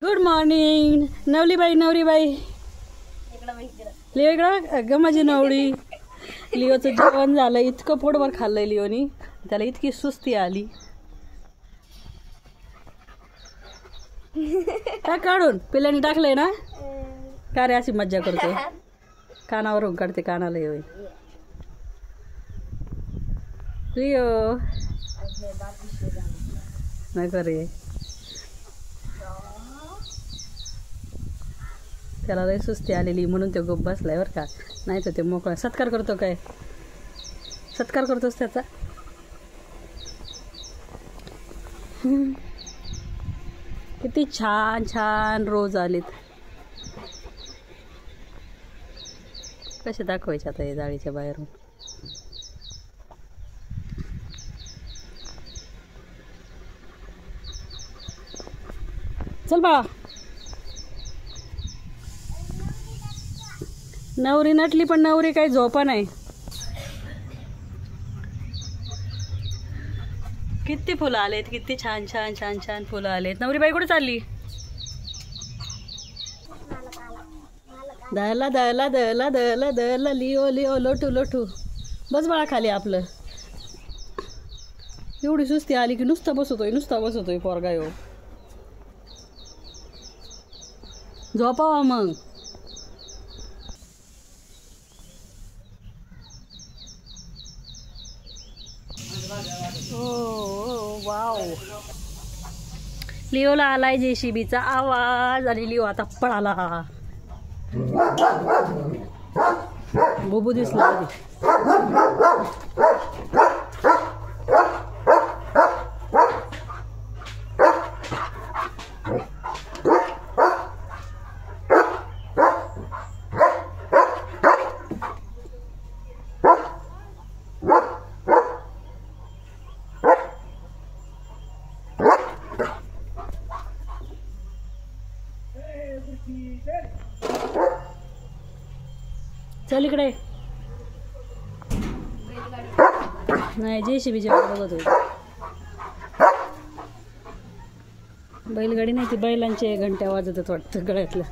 Good morning नवरीबाई Leo इकडं. अगं माझी नवरी. लिओचं जेवण झालं, इतकं पोटभर खाल्लंय लिओनी, त्याला इतकी सुस्ती आली. टाक काढून, पिल्ल्याने टाकलंय ना. का रे अशी मज्जा करतो, कानावरून काढते, कानाला येऊ लिओ नाही करे. त्याला लय सुस्ती आलेली म्हणून तो गप्प बसलाय बरं का, नाही तर ते मोकळा. सत्कार करतो काय, सत्कार करतोस त्याचा. किती छान छान रोज आलेत. कसे दाखवायचे आता हे जाळीच्या बाहेरून. चल बाळा. नवरी नटली पण नवरी काही झोपा नाही. किती फुलं आलेत, किती छान छान छान छान फुलं आलेत. नवरीबाई कुठे चालली. दहला दहला दहला दहला दहला लिओ लिओ लोटू लोटू. बस बाळा खाली आपलं. एवढी सुस्ती आली की नुसता बसतोय पोरगा येऊ. झोपावा मग. ओ वाव. लिओला आलाय JCBचा आवाज आणि लिओ आता पळाला. बुबू दिसला. चल इकडे. नाही JCBच्या बघत होती. बैलगाडी नाही ती, बैलांचे घंट्या वाजत वाटतं गळ्यातल्या.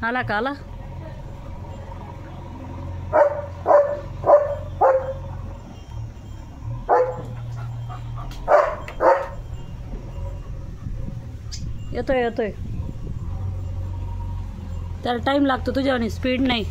आला का आला. येतोय. त्याला टाइम लागतो तुझ्यावानी, स्पीड नाही.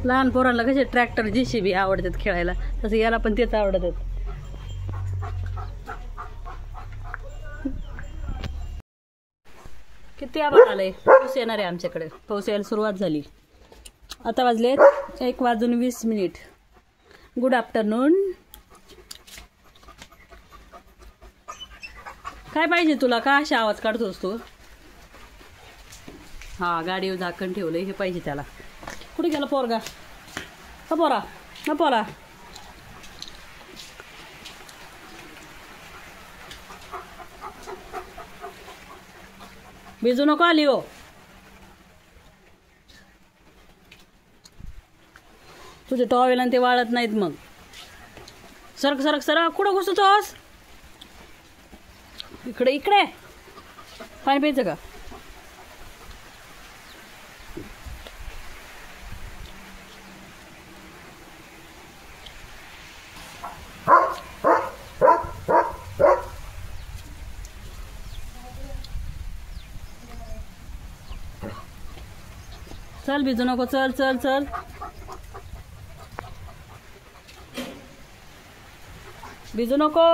लहान पोरांना कसे ट्रॅक्टर JCB आवडतात खेळायला, तसं याला पण तेच आवडतात. किती आभाळ आलंय. पाऊस येणार आहे आमच्याकडे. पाऊस यायला सुरुवात झाली. आता वाजले 1:20. Good afternoon. काय पाहिजे तुला, का अशा आवाज काढतोस तू. हा गाडीवर झाकण ठेवलंय, हे पाहिजे त्याला. कुठे गेला पोरगा. पोरा भिजू नको आली हो. तुझे टॉवेल आणि ते वाळत नाहीत मग. सरक कुठं घुसतोस. इकडे पाणी प्यायचं का. चल भिजू नको. चल भिजू नको.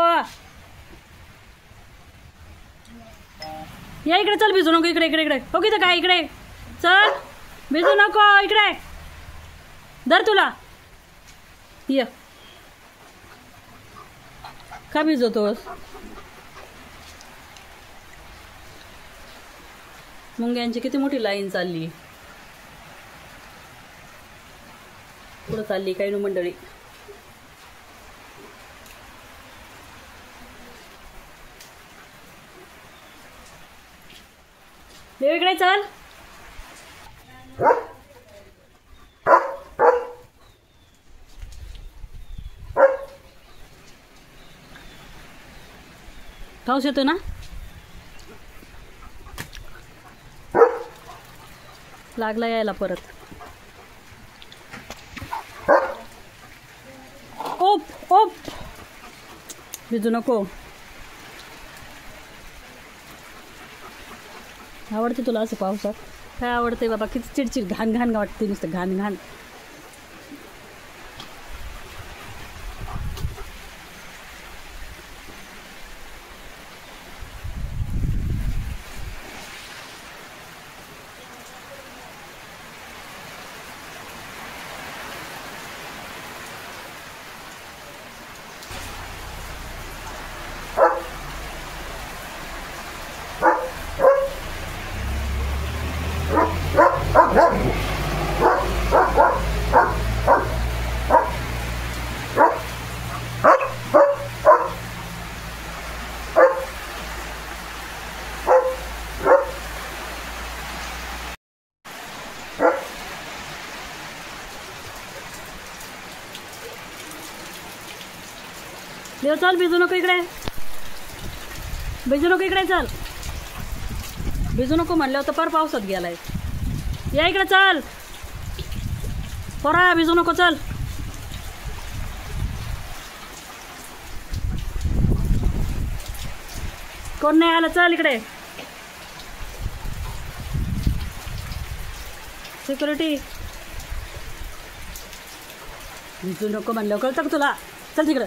या इकडे. चल भिजू नको. इकडे हो की काय. इकडे चल. भिजू नको. इकडे धर तुला. ये का भिजवतोस? मुंग्यांची किती मोठी लाईन चालली. पुढं चालली काही न मंडळी. देव इकडे चल. पाऊस येतो ना. लागला यायला परत. ओप ओप भिजू नको. आवडते तुला असं पावसात? काय आवडते बाबा? किती चिडचिड घाण घाण वाटते नुसतं घाण घाण. देव चल. भिजू नको इकडे. भिजू नको इकडे. चल. भिजू नको म्हणल्यावर तर पर पावसात गेलाय. या इकडे चल. पोरा भिजू नको. चल. कोण नाही आलं. चल इकडे. सिक्युरिटी. भिजू नको म्हणल्यावर कळतं का तुला? चल तिकडं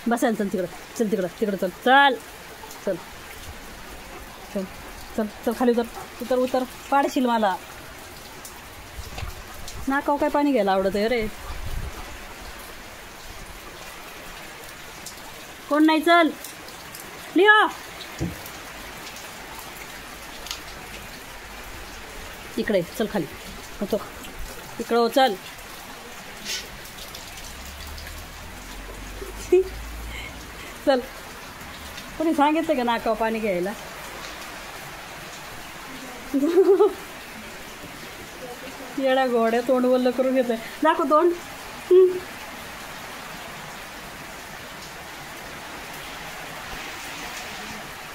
बसायला. चल तिकडं. चल तिकडं. तिकडं चल. चल चल चल चल चल खाली उतर. उतर उतर. पाडशील मला. नाकाव काय पाणी घ्यायला आवडत आहे रे. कोण नाही. चल लिओ. इकडे चल खाली होतो. इकडं हो. चल. चल. कोणी सांगितलं का नाकाव पाणी घ्यायला? येडा घोड्या तोंड वल्ल करून घेतोय. दाखव तोंड.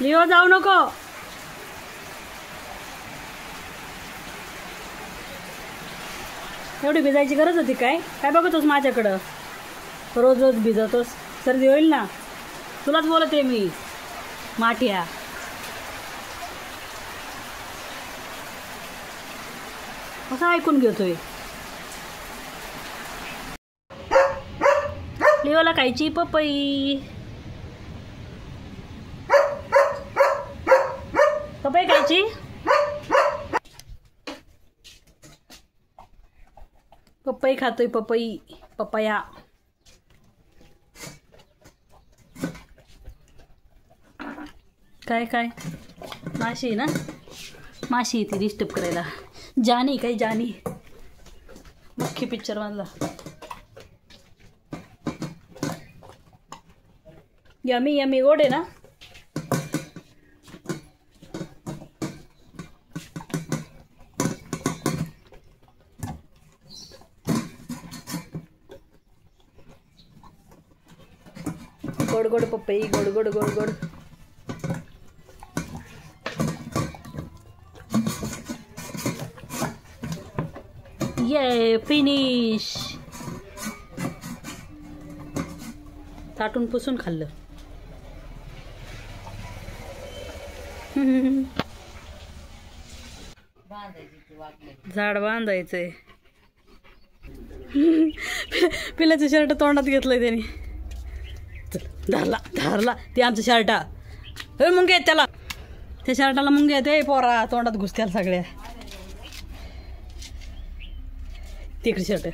लिओ जाऊ नको. एवढी भिजायची गरज होती काय? काय बघतोस माझ्याकडं? रोज रोज भिजतोस. सर्दी होईल ना. तुलाच बोलते मी माठ्या. असं ऐकून घेतोय. लिओला खायची पपई. पपई खायची. पपई खातोय. पपई. पपया. काय काय माशी ना. माशी ती डिस्टर्ब करायला. जानी काय जानी. मुख्य पिक्चर मधला. यमी यमी गोड आहे ना. गोड गोड पपई. गोड गोड गोड गोड. ये फिनिश. ताटून पुसून खाल्लं. झाड बांधायचंय. पिल्याचं शर्ट तोंडात घेतलंय त्याने. धरला धरला. ते आमचं शर्ट. मुंगे आहेत त्याला. त्या शर्टाला मुंगे आहेत. पोरा तोंडात घुसत्याला सगळ्या. तिकडे शर्ट.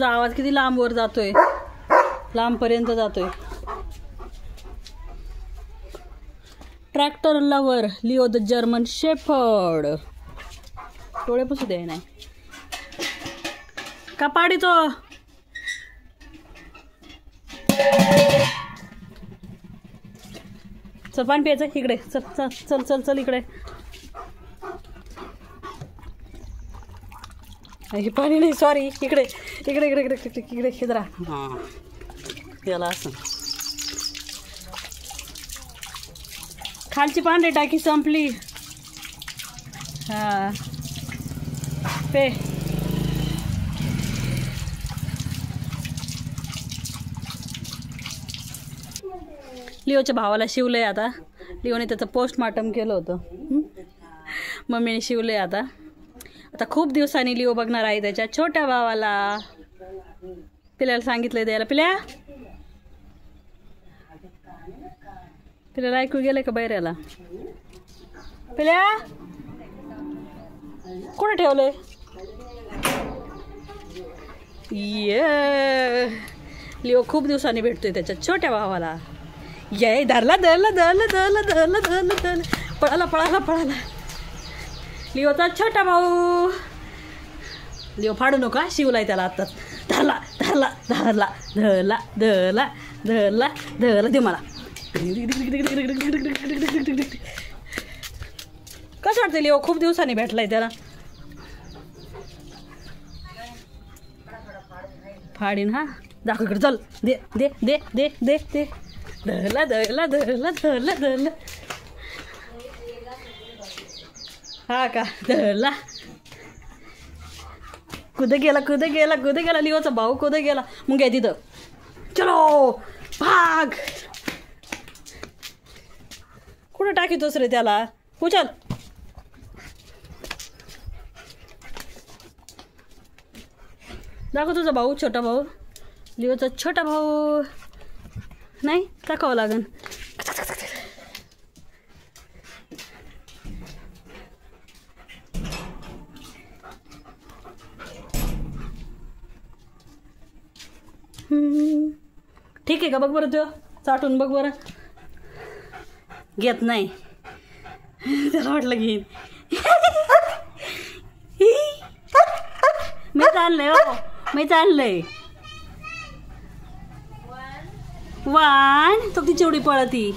तुझा आवाज किती लांबवर जातोय, लांबपर्यंत जातोय. Tractor lover Leo the German shepherd. डोळे पुसू दे नाही का पाडीतो. चल पाणी प्यायचं इकडे. चल चल चल चल चल इकडे. हे पाणी नाही, सॉरी. इकडे इकडे इकडे इकडे इकडे इकडे इकडे राहा. हां त्याला असं खालची पांढरी टाकी संपली. हां पे. लिओच्या भावाला शिवलंय आता. लिओने त्याचं पोस्टमार्टम केलं होतं. मम्मीने शिवलंय आता. आता खूप दिवसांनी लिओ बघणार आहे त्याच्या छोट्या भावाला. पिल्याला सांगितलंय द्यायला. पिल्याला ऐकू गेलंय का बैऱ्याला. पिल्या कुठे ठेवलंय. ये लिओ खूप दिवसांनी भेटतोय त्याच्या छोट्या भावाला. ये धरला धरला धरला धरला धरला धरला धरला. पळाला पळाला पळाला. लिओचा छोटा भाऊ. लिओ फाडू नका, शिवलाय त्याला आत्ताच. धरला धरला धरला धरला धरला धरला धरला. दे मला. कसं वाटतं लिओ खूप दिवसांनी भेटलाय त्याला. फाडीन हा. दाखव इकडे. चल दे दे दे दे दे दे. धरला धरला धरला धरला धरला. हा का धरला. कुठे गेला कुठे गेला कुठे गेला. लिओचा भाऊ कुठे गेला. मग घ्या तिथं. चलो भाग. कुठं टाकीतोस रे त्याला. उचल. दाखव तुझा भाऊ, छोटा भाऊ. लिओचा छोटा भाऊ. नाही टाकावं लागन. ठीक आहे का बघ बरं. तो चाटून बघ बरं. घेत नाही. त्याला वाटलं घेईन. मी चाललंय हो. मी चाललंय. वाण तो ती चिवडी पळती.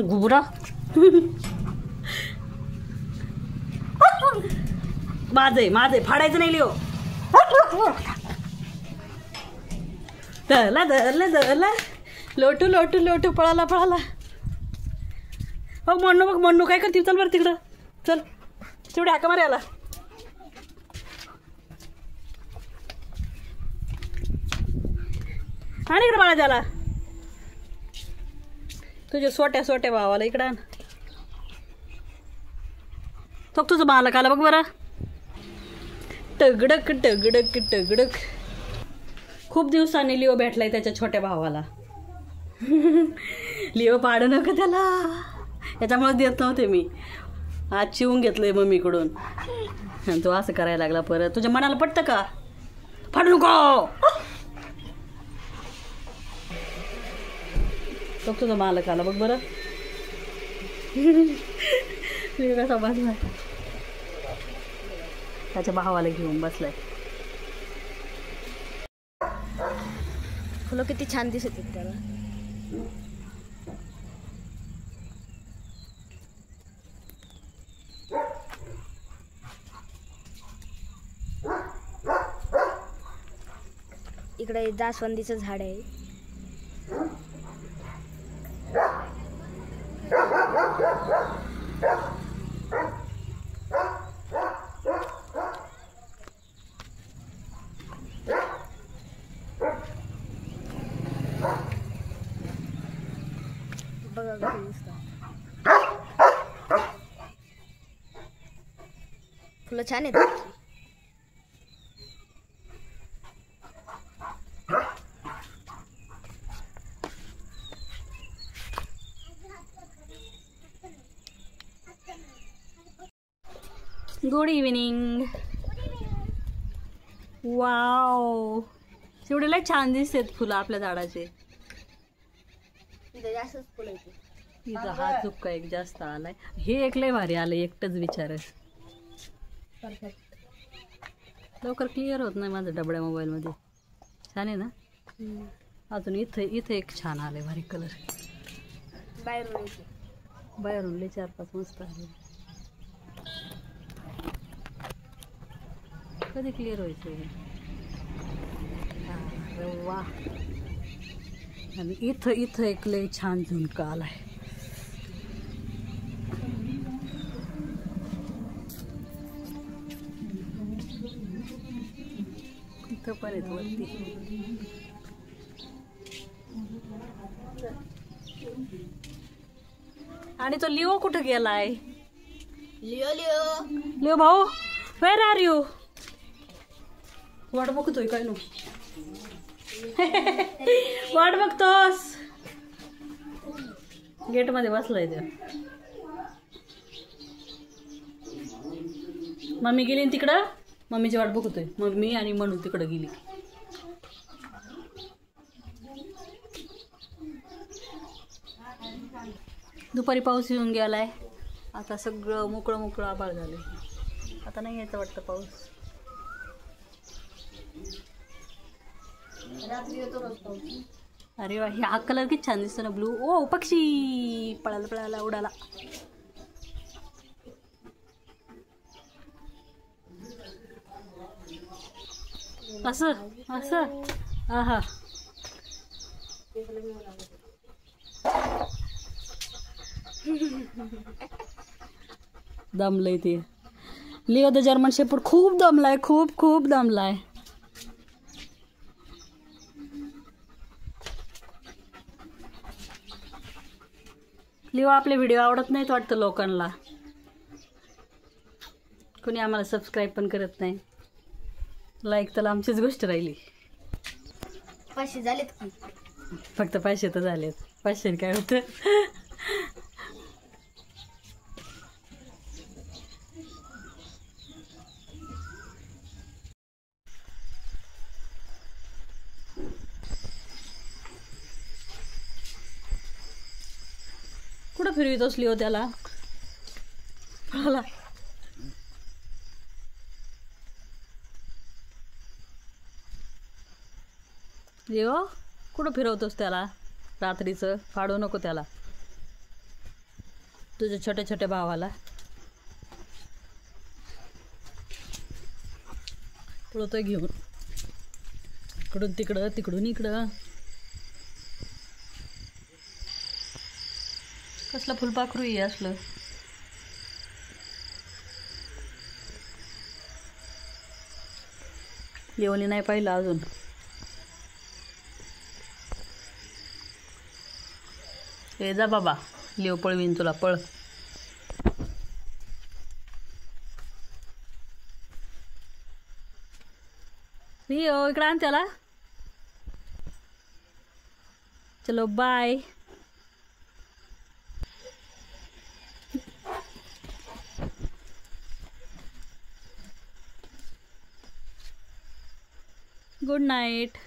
घुबरा. माझे माझे फाडायचं नाही लिओ. धरला धरला धरला. लोटू लोटू लोटू. पळाला पळाला. बघ म्हणू बघ म्हणू काय करते. चल बरं तिकडं. चल चिवडी हाका मारायला. आणि इकडे मला त्याला. तुझ्या सोट्या सोट्या भावाला इकडं आण. तो तुझं मालक आला बघ बरं. टगडक टगडक टगडक. खूप दिवसांनी लिओ भेटलाय त्याच्या छोट्या भावाला. लिओ पाडू नका त्याला. याच्यामुळे देत नव्हते मी. आज शिवून घेतलंय मम्मीकडून. आणि तो असं करायला लागला परत. तुझ्या मनाला पटतं का. फाडू नको. तो तुझा मालक आला बघ बरं. लिओ कसा बसलाय. त्याच्या भावाला घेऊन बसलाय. फुलं किती छान दिसत आहेत त्याला. इकडे जास्वंदीचं झाड आहे. बघा कसं दिसतं. फुलं छान आहेत. Good evening. वाव, एवढे लय छान दिसतात फुलं आपल्या झाडाचे. इथं जास्तच फुलं येते. इथं हा चुक्का एक जास्त आलाय. हे एक लय भारी आलं, एकटंच विचार. परफेक्ट. लवकर क्लिअर होत नाही माझं डबड्या मोबाईलमध्ये. छान आहे ना. अजून इथं एक छान आलंय भारी कलर. बाहेरून येते. बाहेरून लय 4-5 मस्त आले. कधी क्लिअर व्हायचं हे? अरे वा. आणि इथं एक लय छान झुणका आलाय. इथं पण आहेत वरती. आणि तो लिओ कुठं गेलाय? लिओ भाऊ, वेर आर यू? वाट बघतोय काय नो? वाट बघतोस? गेट मध्ये बसलाय ते. मम्मी गेली तिकडं. मम्मीची वाट बघतोय. मम्मी आणि म्हणून तिकडं गेली. दुपारी पाऊस येऊन गेलाय. आता सगळं मोकळं आभाळ झालंय. आता नाही यायचं वाटतं पाऊस. रात्री येतो रोज पाऊस. अरे वा, हा कलर किती छान दिसतो ना, ब्लू. ओ पक्षी पळाला उडाला. असं आहा. दमलंय ते. लिओ द जर्मन शेपर्ड खूप दमलाय. खूप दमलाय. लिओ, आपले व्हिडिओ आवडत नाहीत वाटतं लोकांना. कोणी आम्हाला सबस्क्राईब पण करत नाही. लाईक तर आमचीच गोष्ट राहिली. 500 झालेत की. फक्त 500 तर झालेत. 500 काय होतं? कुठं फिरवित असली हो त्याला? लिओ, कुठं फिरवतोस त्याला? रात्रीचं फाडू नको त्याला, तुझ्या छोट्या छोट्या भावाला. पळतोय घेऊन इकडून तिकडं, तिकडून इकडं. कसलं फुलपाखरू आहे असलं. लिओने नाही पाहिलं अजून. ए जा बाबा, लिओ पळवीन तुला, पळ. लिओ इकडं आण त्याला. चलो बाय. Good night.